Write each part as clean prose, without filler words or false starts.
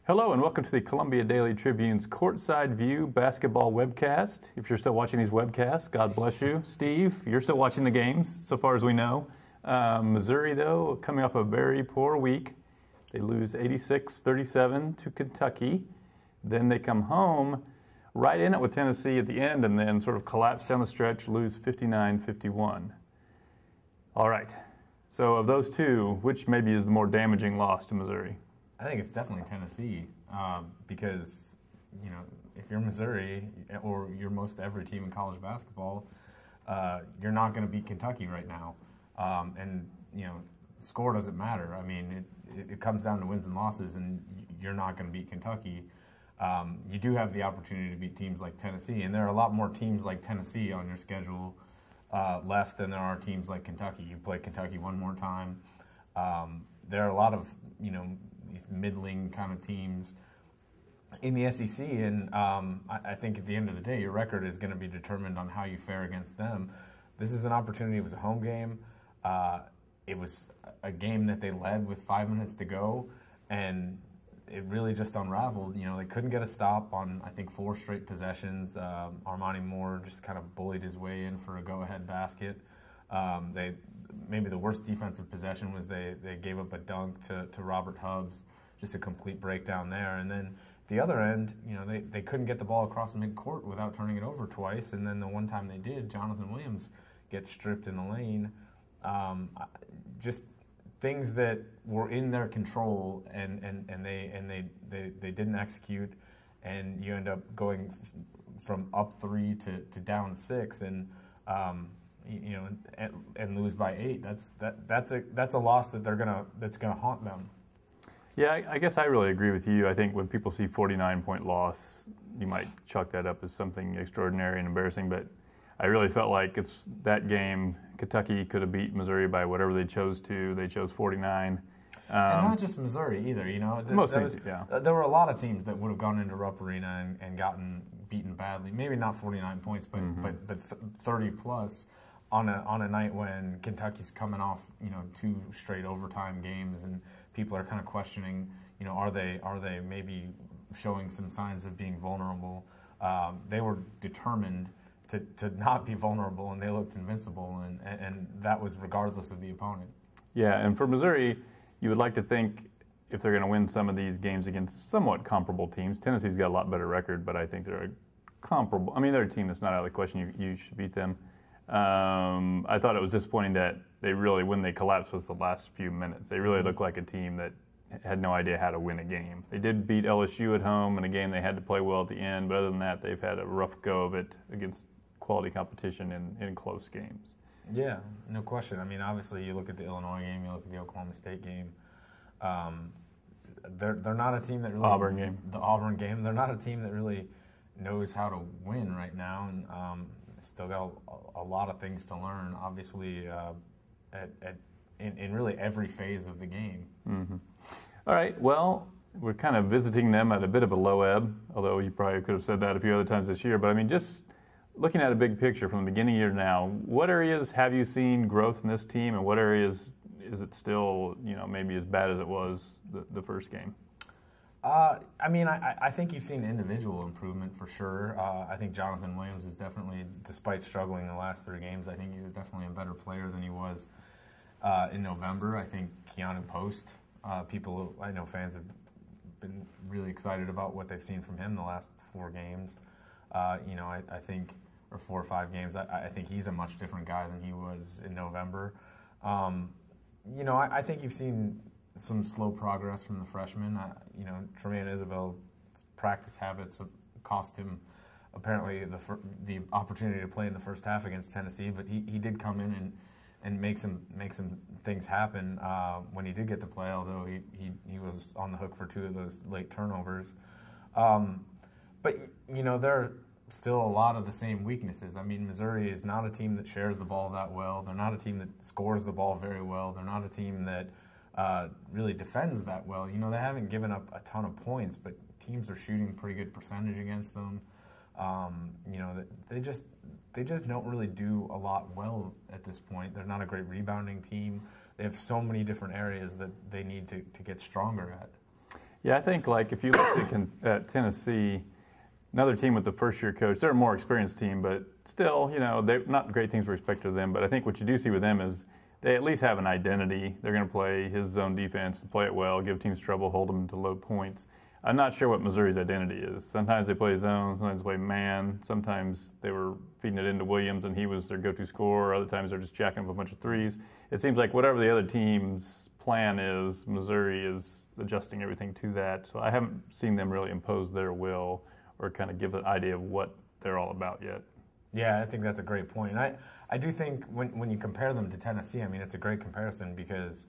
Hello and welcome to the Columbia Daily Tribune's Courtside View basketball webcast. If you're still watching these webcasts, God bless you. Steve, you're still watching the games, so far as we know. Missouri, though, coming off a very poor week. They lose 86-37 to Kentucky. Then they come home right in it with Tennessee at the end and then sort of collapse down the stretch, lose 59-51. All right. So of those two, which maybe is the more damaging loss to Missouri? I think it's definitely Tennessee because, you know, if you're Missouri or you're most every team in college basketball, you're not going to beat Kentucky right now. And, you know, score doesn't matter. I mean, it comes down to wins and losses, and you're not going to beat Kentucky. You do have the opportunity to beat teams like Tennessee, and there are a lot more teams like Tennessee on your schedule left than there are teams like Kentucky. You play Kentucky one more time. There are a lot of, you know, these middling kind of teams in the SEC, and I think at the end of the day, your record is going to be determined on how you fare against them. This is an opportunity. It was a home game. It was a game that they led with 5 minutes to go, and it really just unraveled. You know, they couldn't get a stop on, I think, 4 straight possessions. Armani Moore just kind of bullied his way in for a go-ahead basket. Maybe the worst defensive possession was they gave up a dunk to Robert Hubbs, just a complete breakdown there. And then the other end, you know, they couldn't get the ball across midcourt without turning it over twice. And then the one time they did, Jonathan Williams gets stripped in the lane. Just things that were in their control, and they didn't execute, and you end up going from up 3 to down 6, and you know, and lose by 8. That's a loss that's gonna haunt them. Yeah, I guess I really agree with you. I think when people see 49-point loss, you might chalk that up as something extraordinary and embarrassing, but I really felt like it's that game. Kentucky could have beat Missouri by whatever they chose to. They chose 49. And not just Missouri either, you know. There were a lot of teams that would have gone into Rupp Arena and gotten beaten badly. Maybe not 49 points, but 30 plus on a night when Kentucky's coming off, you know, 2 straight overtime games, and people are kind of questioning, you know, are they maybe showing some signs of being vulnerable? They were determined to not be vulnerable, and they looked invincible, and that was regardless of the opponent. Yeah, and for Missouri, you would like to think if they're going to win some of these games against somewhat comparable teams. Tennessee's got a lot better record, but I think they're a comparable. I mean, they're a team that's not out of the question. You should beat them. I thought it was disappointing that they really, when they collapsed, was the last few minutes. They really looked like a team that had no idea how to win a game. They did beat LSU at home in a game they had to play well at the end, but other than that, they've had a rough go of it against quality competition in close games. Yeah, no question. I mean, obviously, you look at the Illinois game, you look at the Oklahoma State game. They're not a team that really the Auburn game. They're not a team that really knows how to win right now, and still got a lot of things to learn. Obviously, in really every phase of the game. Mm-hmm. All right. Well, we're kind of visiting them at a bit of a low ebb, although you probably could have said that a few other times this year. But I mean, just looking at a big picture from the beginning of the year now, what areas have you seen growth in this team, and what areas is it still, you know, maybe as bad as it was the first game? I mean, I think you've seen individual improvement for sure. I think Jonathan Williams is definitely, despite struggling the last 3 games, I think he's definitely a better player than he was in November. I think Keanu Post, I know fans have been really excited about what they've seen from him the last 4 games. You know, I think, or 4 or 5 games, I think he's a much different guy than he was in November. You know, I think you've seen some slow progress from the freshmen. You know, Tremaine Isabel's practice habits cost him apparently the opportunity to play in the first half against Tennessee, but he did come in and make some things happen when he did get to play, although he was on the hook for 2 of those late turnovers. But, you know, there are still a lot of the same weaknesses. I mean, Missouri is not a team that shares the ball that well. They're not a team that scores the ball very well. They're not a team that really defends that well. You know, they haven't given up a ton of points, but teams are shooting pretty good percentage against them. You know, they just don't really do a lot well at this point. They're not a great rebounding team. They have so many different areas that they need to get stronger at. Yeah, I think like if you look at Tennessee, another team with the first-year coach, they're a more experienced team, but still, they're not great things with respect to them. But I think what you do see with them is they at least have an identity. They're going to play his zone defense, play it well, give teams trouble, hold them to low points. I'm not sure what Missouri's identity is. Sometimes they play zone, sometimes they play man. Sometimes they were feeding it into Williams and he was their go-to scorer. Other times they're just jacking up a bunch of threes. It seems like whatever the other team's plan is, Missouri is adjusting everything to that. So I haven't seen them really impose their will or kind of give an idea of what they're all about yet. Yeah, I think that's a great point. And I do think when you compare them to Tennessee, I mean, it's a great comparison because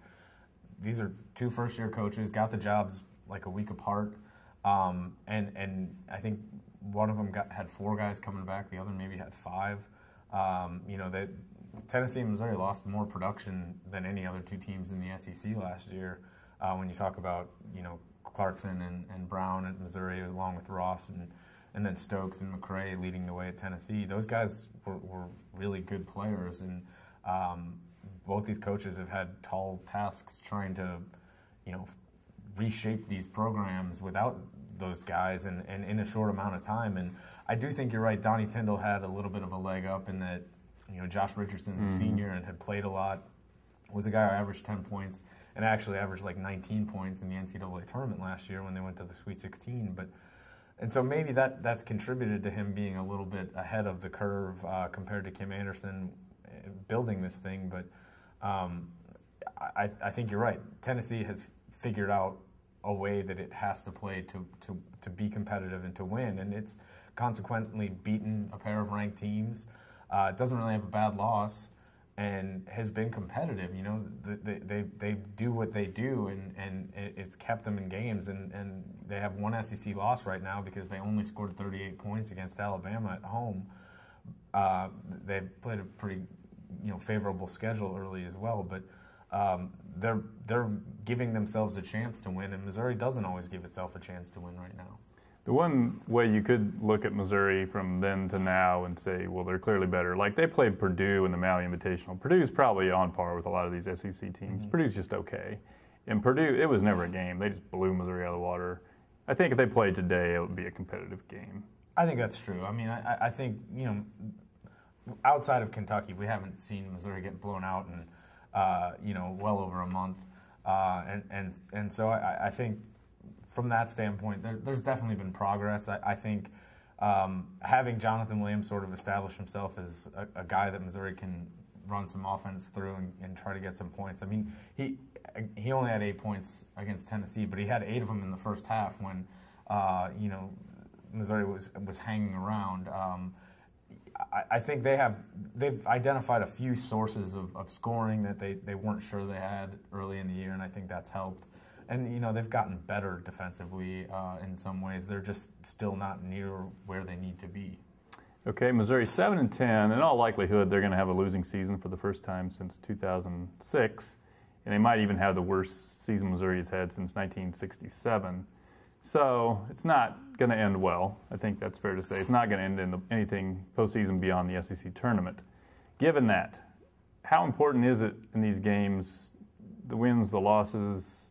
these are two first-year coaches, got the jobs like a week apart. And I think one of them had 4 guys coming back. The other maybe had 5. Tennessee and Missouri lost more production than any other 2 teams in the SEC last year. When you talk about, Clarkson and Brown at Missouri along with Ross and then Stokes and McCray leading the way at Tennessee. Those guys were really good players. And both these coaches have had tall tasks trying to, reshape these programs without those guys and in a short amount of time. And I do think you're right. Donnie Tyndall had a little bit of a leg up in that, Josh Richardson's a senior and had played a lot, was a guy who averaged 10 points and actually averaged like 19 points in the NCAA tournament last year when they went to the Sweet 16. And so maybe that's contributed to him being a little bit ahead of the curve compared to Kim Anderson building this thing. But I think you're right. Tennessee has figured out a way that it has to play to be competitive and to win, and it's consequently beaten a pair of ranked teams. It doesn't really have a bad loss, and has been competitive. They do what they do, and it's kept them in games. And they have one SEC loss right now because they only scored 38 points against Alabama at home. They played a pretty favorable schedule early as well, but they're giving themselves a chance to win, and Missouri doesn't always give itself a chance to win right now. The one way you could look at Missouri from then to now and say, well, they're clearly better. Like they played Purdue in the Maui Invitational. Purdue's probably on par with a lot of these SEC teams. Mm-hmm. Purdue's just okay. In Purdue, it was never a game. They just blew Missouri out of the water. I think if they played today, it would be a competitive game. I think that's true. I mean, I think, outside of Kentucky, we haven't seen Missouri get blown out in, well over a month. And so I think from that standpoint, there's definitely been progress. I think having Jonathan Williams sort of establish himself as a guy that Missouri can run some offense through and try to get some points. I mean, he only had 8 points against Tennessee, but he had 8 of them in the first half when, Missouri was hanging around. I think they've identified a few sources of scoring that they weren't sure they had early in the year, and I think that's helped. And, they've gotten better defensively in some ways. They're just still not near where they need to be. Okay, Missouri 7-10. In all likelihood, they're going to have a losing season for the first time since 2006, and they might even have the worst season Missouri has had since 1967. So it's not going to end well. I think that's fair to say. It's not going to end in anything postseason beyond the SEC tournament. Given that, how important is it in these games, the wins, the losses?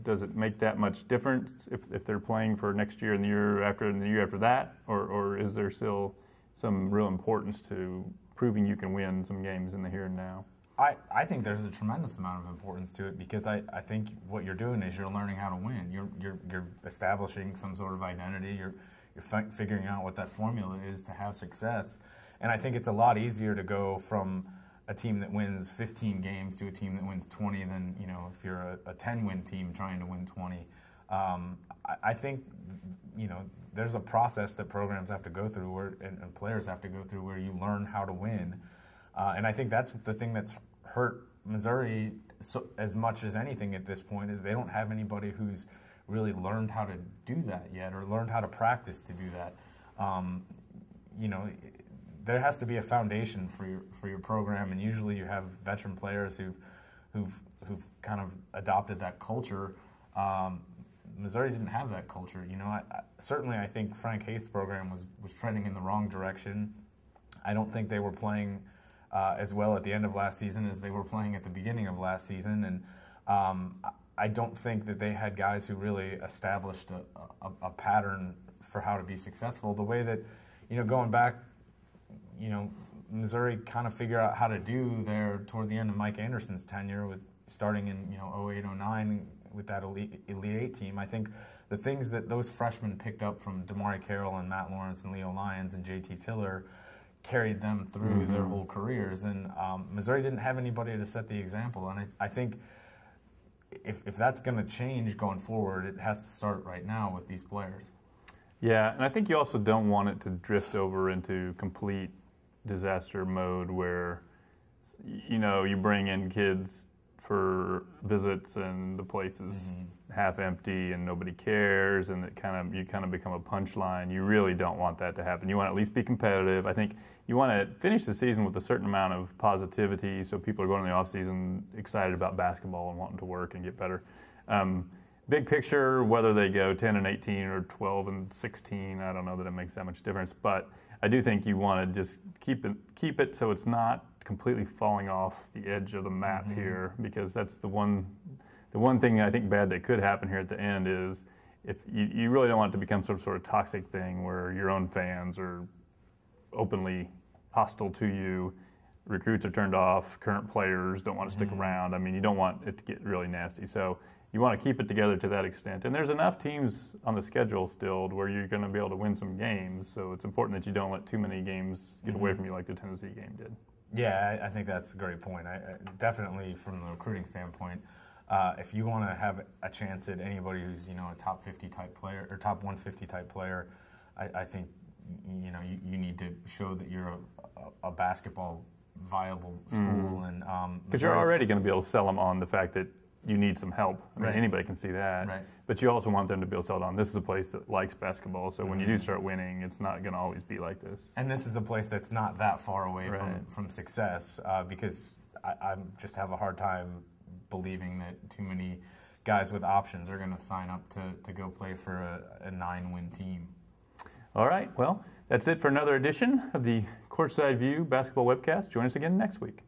Does it make that much difference if they're playing for next year and the year after and the year after that? Or is there still some real importance to proving you can win some games in the here and now? I think there's a tremendous amount of importance to it because I think what you're doing is you're learning how to win. You're establishing some sort of identity. You're figuring out what that formula is to have success. And I think it's a lot easier to go from a team that wins 15 games to a team that wins 20 than, if you're a 10-win team trying to win 20. I think, there's a process that programs have to go through and players have to go through where you learn how to win. And I think that's the thing that's hurt Missouri as much as anything at this point is they don't have anybody who's really learned how to do that yet or learned how to practice to do that. There has to be a foundation for your program, and usually you have veteran players who've kind of adopted that culture. Missouri didn't have that culture. Certainly I think Frank Haith's program was trending in the wrong direction. I don't think they were playing as well at the end of last season as they were playing at the beginning of last season, and I don't think that they had guys who really established a pattern for how to be successful. The way that, going back, Missouri kind of figured out how to do there toward the end of Mike Anderson's tenure, with starting in 08, 09 with that Elite Eight team. I think the things that those freshmen picked up from Damari Carroll and Matt Lawrence and Leo Lyons and JT Tiller carried them through their whole careers. And Missouri didn't have anybody to set the example. And I think if that's going to change going forward, it has to start right now with these players. Yeah, and I think you also don't want it to drift over into complete disaster mode where, you bring in kids for visits and the place is half empty and nobody cares, and you kind of become a punchline. You really don't want that to happen. You want to at least be competitive. I think you want to finish the season with a certain amount of positivity, so people are going in the off season excited about basketball and wanting to work and get better. Big picture, whether they go 10-18 or 12-16, I don't know that it makes that much difference. But I do think you want to just keep it so it's not completely falling off the edge of the map here, because that's the one thing I think bad that could happen here at the end is if you really don't want it to become some sort of toxic thing where your own fans are openly hostile to you, recruits are turned off, current players don't want to stick around. I mean, you don't want it to get really nasty. So you want to keep it together to that extent. And there's enough teams on the schedule still where you're going to be able to win some games. So it's important that you don't let too many games get away from you like the Tennessee game did. Yeah, I think that's a great point. Definitely from the recruiting standpoint, if you want to have a chance at anybody who's a top 50 type player or top 150 type player, I think you need to show that you're a basketball viable school, and because you're already going to be able to sell them on the fact that you need some help. I mean, anybody can see that. Right. But you also want them to be able to sell it on. This is a place that likes basketball, so when you do start winning, it's not going to always be like this. And this is a place that's not that far away from success, because I just have a hard time believing that too many guys with options are going to sign up to go play for a 9-win team. All right. Well, that's it for another edition of the Courtside View Basketball Webcast. Join us again next week.